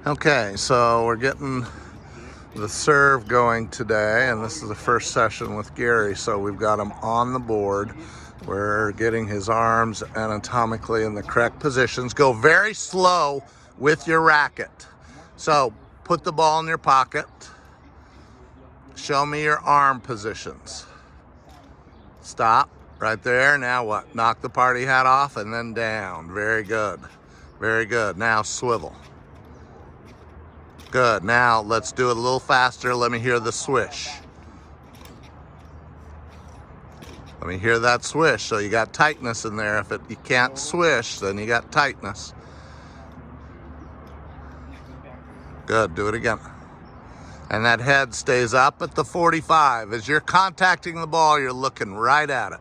Okay, so we're getting the serve going today, and this is the first session with Gary. So we've got him on the board. We're getting his arms anatomically in the correct positions. Go very slow with your racket. So put the ball in your pocket. Show me your arm positions. Stop right there. Now what? Knock the party hat off and then down. Very good. Very good. Now swivel. Good. Now let's do it a little faster. Let me hear the swish. Let me hear that swish. So you got tightness in there. If you can't swish, then you got tightness. Good. Do it again. And that head stays up at the 45. As you're contacting the ball, you're looking right at it.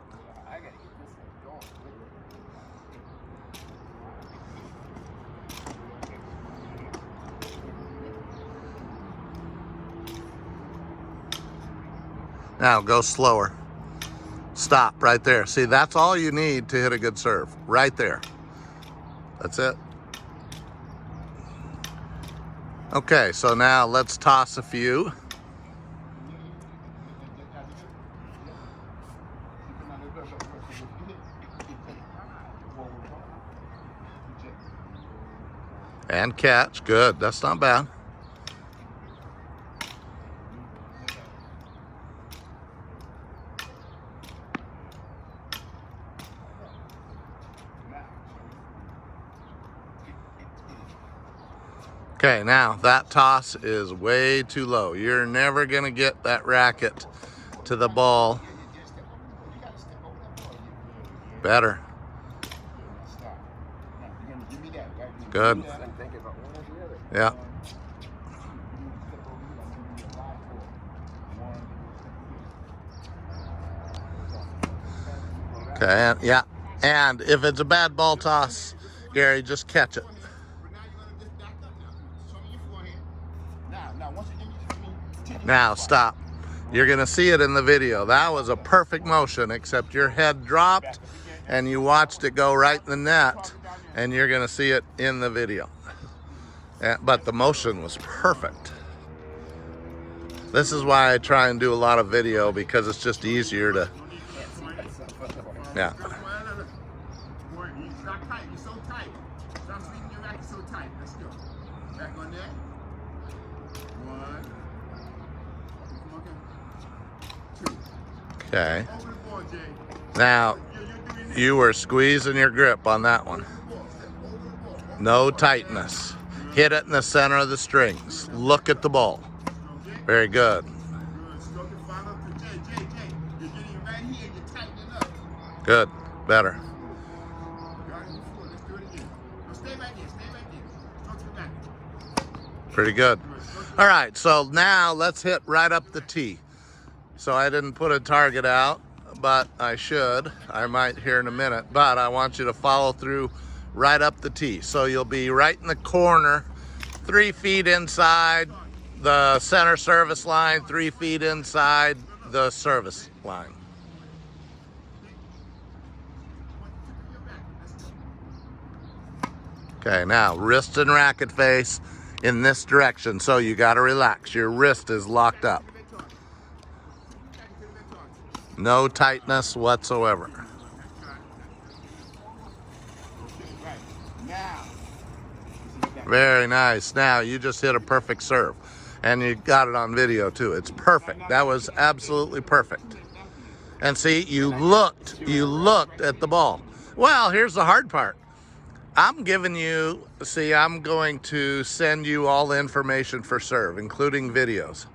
Now go slower. Stop right there. See, that's all you need to hit a good serve. Right there. That's it. Okay, so now let's toss a few. And catch. Good. That's not bad. Okay, now that toss is way too low. You're never going to get that racket to the ball. Better. Good. Yeah. Okay, yeah. And if it's a bad ball toss, Gary, just catch it. Now stop. You're going to see it in the video. That was a perfect motion, except your head dropped and you watched it go right in the net, and you're going to see it in the video. But the motion was perfect. This is why I try and do a lot of video, because it's just easier to, yeah. Okay. Now, you were squeezing your grip on that one. No tightness. Hit it in the center of the strings. Look at the ball. Very good. Good. Better. Pretty good. All right, so now let's hit right up the tee. So I didn't put a target out, but I should. I might here in a minute, but I want you to follow through right up the tee. So you'll be right in the corner, 3 feet inside the center service line, 3 feet inside the service line. Okay, now wrist and racket face in this direction. So you got to relax. Your wrist is locked up. No tightness whatsoever. Very nice. Now you just hit a perfect serve, and you got it on video too. It's perfect. That was absolutely perfect. And see, you looked at the ball. Well, here's the hard part. I'm giving you, see, I'm going to send you all the information for serve, including videos.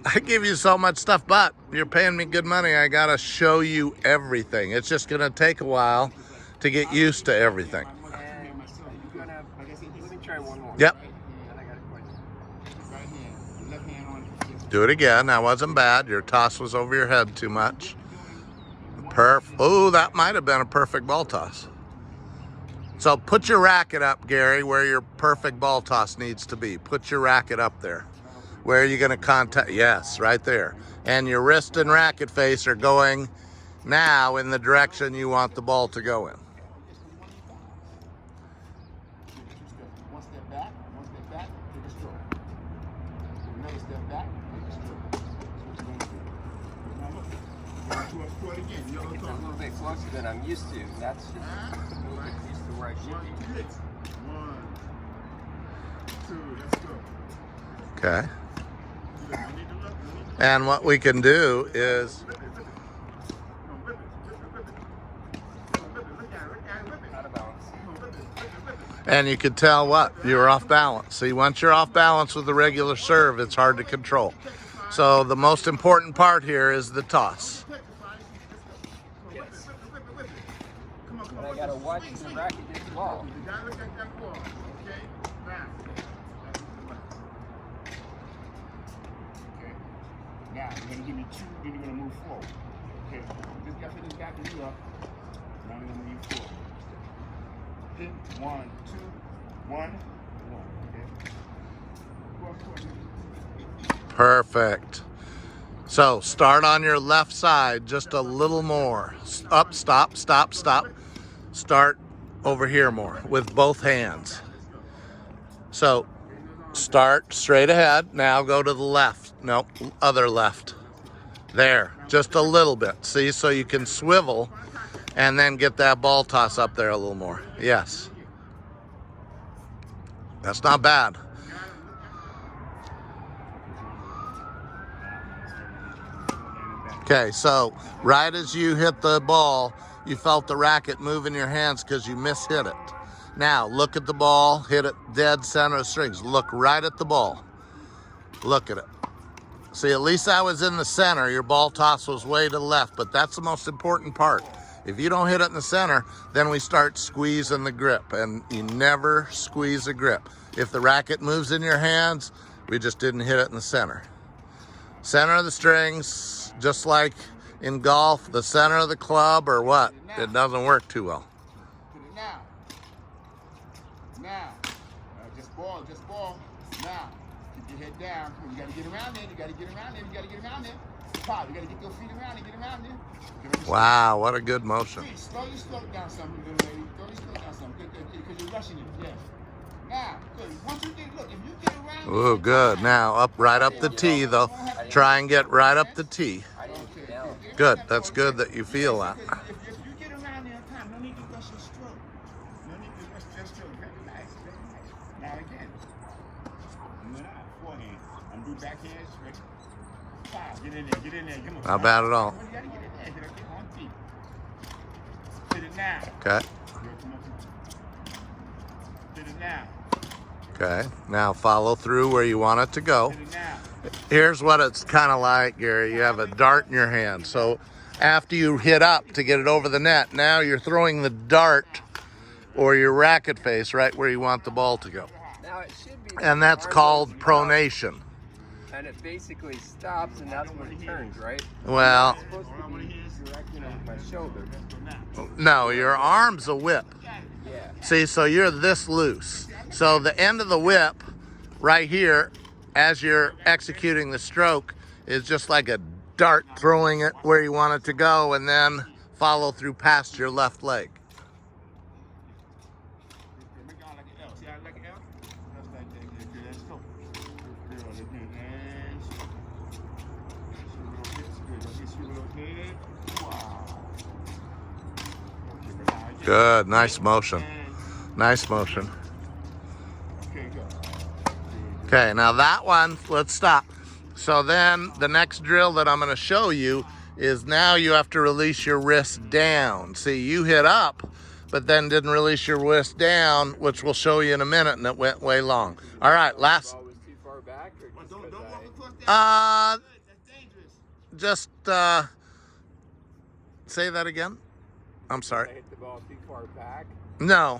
I give you so much stuff, but you're paying me good money. I got to show you everything. It's just going to take a while to get used to everything. Yep. Do it again. That wasn't bad. Your toss was over your head too much. Oh, that might have been a perfect ball toss. So put your racket up, Gary, where your perfect ball toss needs to be. Put your racket up there. Where are you going to contact? Yes, right there. And your wrist and racket face are going now in the direction you want the ball to go in. It's a little bit closer than I'm used to. That's just a little bit used to where I should be. 1, 2, let's go. Okay. And what we can do is, Out of balance. and you can tell what, you're off balance. See, once you're off balance with the regular serve, it's hard to control. So the most important part here is the toss. Yes. But I gotta watch the racket get the ball. You gotta look at that ball, okay? Now, okay. Now, you're gonna give me 2, then you're gonna move forward. Okay. This guy finished backing you up. Now we're gonna move forward. Okay. 1, 2, 1, 1. Okay. Go forward. Perfect. So start on your left side just a little more. Up, stop, stop, stop. Start over here more with both hands. So start straight ahead. Now go to the left. Nope, other left. There, just a little bit. See, so you can swivel and then get that ball toss up there a little more. Yes. That's not bad. Okay, so right as you hit the ball, you felt the racket move in your hands because you mishit it. Now, look at the ball, hit it dead center of strings. Look right at the ball. Look at it. See, at least I was in the center. Your ball toss was way to the left, but that's the most important part. If you don't hit it in the center, then we start squeezing the grip, and you never squeeze the grip. If the racket moves in your hands, we just didn't hit it in the center. Center of the strings, just like in golf, the center of the club or what, it doesn't work too well. Put it now. Now. Just ball, just ball. Now. Keep your head down. You gotta get around there. You gotta get around there. You gotta get around there. Pop. You gotta get your feet around and get around there. Wow, what a good motion. Slowly slow down some, little lady. Slowly slow down some. Because you're rushing it. Yes. Now, good. Once you get, look, if you get around. Ooh, good. Now, up right up the tee, though. Try and get right up the tee. Good. That's good that you feel that. If you get around there on time, no need to rush your stroke. No need to rush your stroke. Very nice. Very nice. Now again. You and I, forehand. Undo backhand, straight. Five. Get in there. Get in there. Come on. Not bad at all. You gotta get in there. Get on feet. Hit it now. Okay. Hit it now. Okay. Now follow through where you want it to go. Hit it now. Here's what it's kind of like, Gary. You have a dart in your hand. So after you hit up to get it over the net, now you're throwing the dart or your racket face right where you want the ball to go. Now it should be. And that's called pronation. And it basically stops, and that's when it turns, right? Well, It's supposed to be directed on my shoulder. no, your arm's a whip. Yeah. See, so you're this loose. So the end of the whip right here, as you're executing the stroke, is just like a dart throwing it where you want it to go and then follow through past your left leg. Make it all like an L. See how I like an L? That's like that. Good. Let's go. Good. Again. And swivel hips. Good. Okay, swivel head. Wow. Okay, but now again. Good, nice motion. Nice motion. Okay, go. Okay, now that one, let's stop. So then the next drill that I'm going to show you is now you have to release your wrist down. See, you hit up, but then didn't release your wrist down, which we'll show you in a minute, and it went way long. All right, last. Ball was too far back, or just Don't 'cause walk across that. Uh, That's dangerous. just say that again. I'm I sorry. hit the ball too far back. No,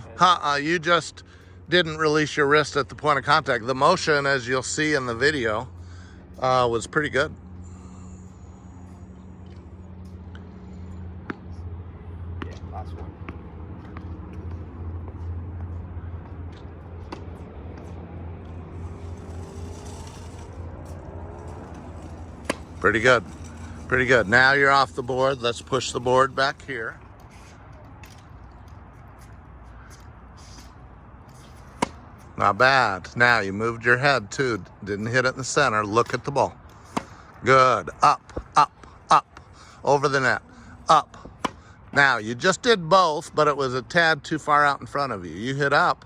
you just didn't release your wrist at the point of contact. The motion, as you'll see in the video, was pretty good. Yeah, last one. Pretty good. Pretty good. Now you're off the board. Let's push the board back here. Not bad. Now you moved your head too. Didn't hit it in the center. Look at the ball. Good. Up, up, up. Over the net. Up. Now, you just did both, but it was a tad too far out in front of you. You hit up,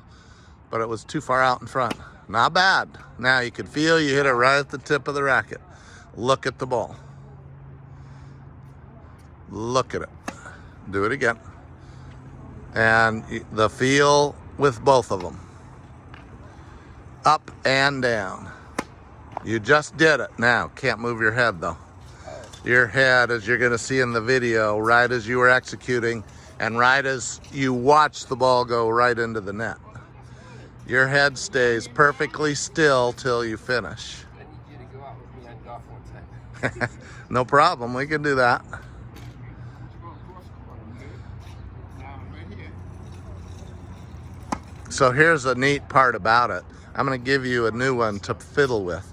but it was too far out in front. Not bad. Now, you can feel you hit it right at the tip of the racket. Look at the ball. Look at it. Do it again. And the feel with both of them. Up and down. You just did it. Now, can't move your head though. Your head, as you're going to see in the video, right as you were executing and right as you watch the ball go right into the net. Your head stays perfectly still till you finish. I need you to go out with me on golf one time. No problem. We can do that. So here's a neat part about it. I'm going to give you a new one to fiddle with.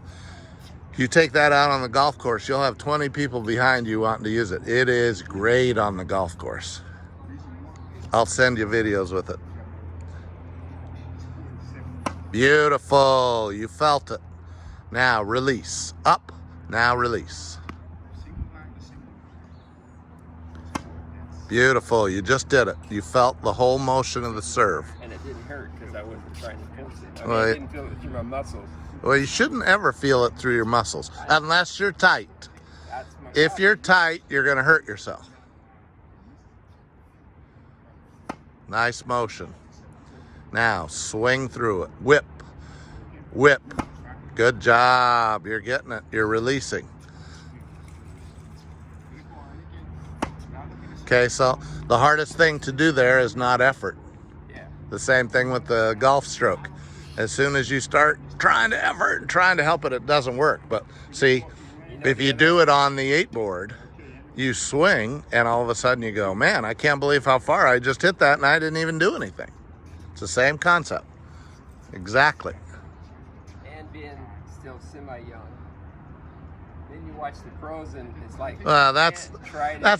You take that out on the golf course, you'll have 20 people behind you wanting to use it. It is great on the golf course. I'll send you videos with it. Beautiful. You felt it. Now release. Up. Now release. Beautiful. You just did it. You felt the whole motion of the serve. And it didn't hurt because I wasn't trying to force it. Well, I didn't feel it through my muscles. Well, you shouldn't ever feel it through your muscles unless you're tight. That's my If problem. you're tight, you're going to hurt yourself. Nice motion. Now, swing through it. Whip. Whip. Good job. You're getting it. You're releasing. Okay, so the hardest thing to do there is not effort. Yeah. The same thing with the golf stroke. As soon as you start trying to effort and trying to help it, it doesn't work. But see, if you do it on the 8 board, you swing and all of a sudden you go, man, I can't believe how far I just hit that and I didn't even do anything. It's the same concept. Exactly. And being still semi-young. Then you watch the pros and it's like, Well, that's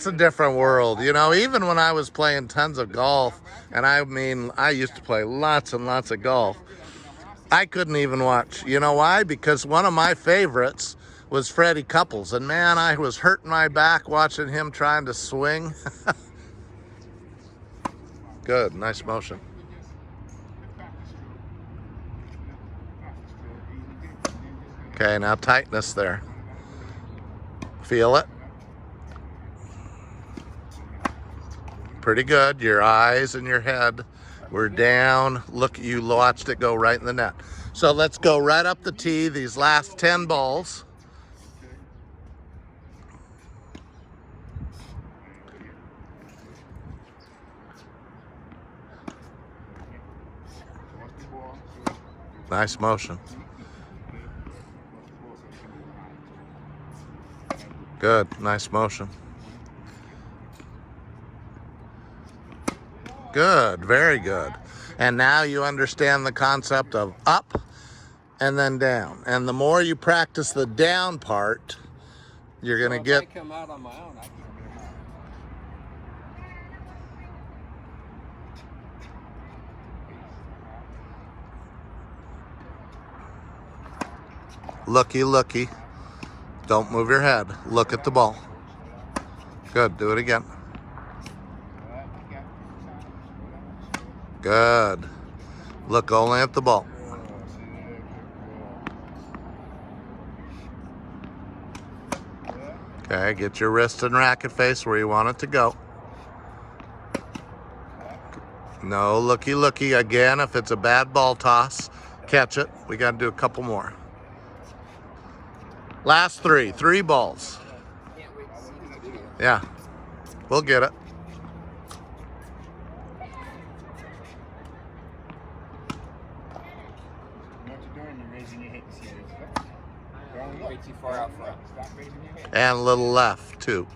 a different world. You know, even when I was playing tons of golf, and I mean, I used to play lots and lots of golf, I couldn't even watch. You know why? Because one of my favorites was Freddie Couples, and man, I was hurting my back watching him trying to swing. Good, nice motion. Okay, now tightness there. Feel it? Pretty good. Your eyes and your head were down. Look, you watched it go right in the net. So let's go right up the tee, these last 10 balls. Nice motion. Good, nice motion. Good, very good. And now you understand the concept of up and then down. And the more you practice the down part, you're going to get... If I come out on my own, I can. Looky, looky. Don't move your head. Look at the ball. Good, do it again. Good. Look only at the ball. Okay, get your wrist and racket face where you want it to go. No, looky, looky. Again, if it's a bad ball toss, catch it. We got to do a couple more. Last 3 balls. Can't wait to see this video. Yeah, we'll get it. What you're doing, you're raising your head to see it. Way too far out front. Stop raising your head. And a little left, too.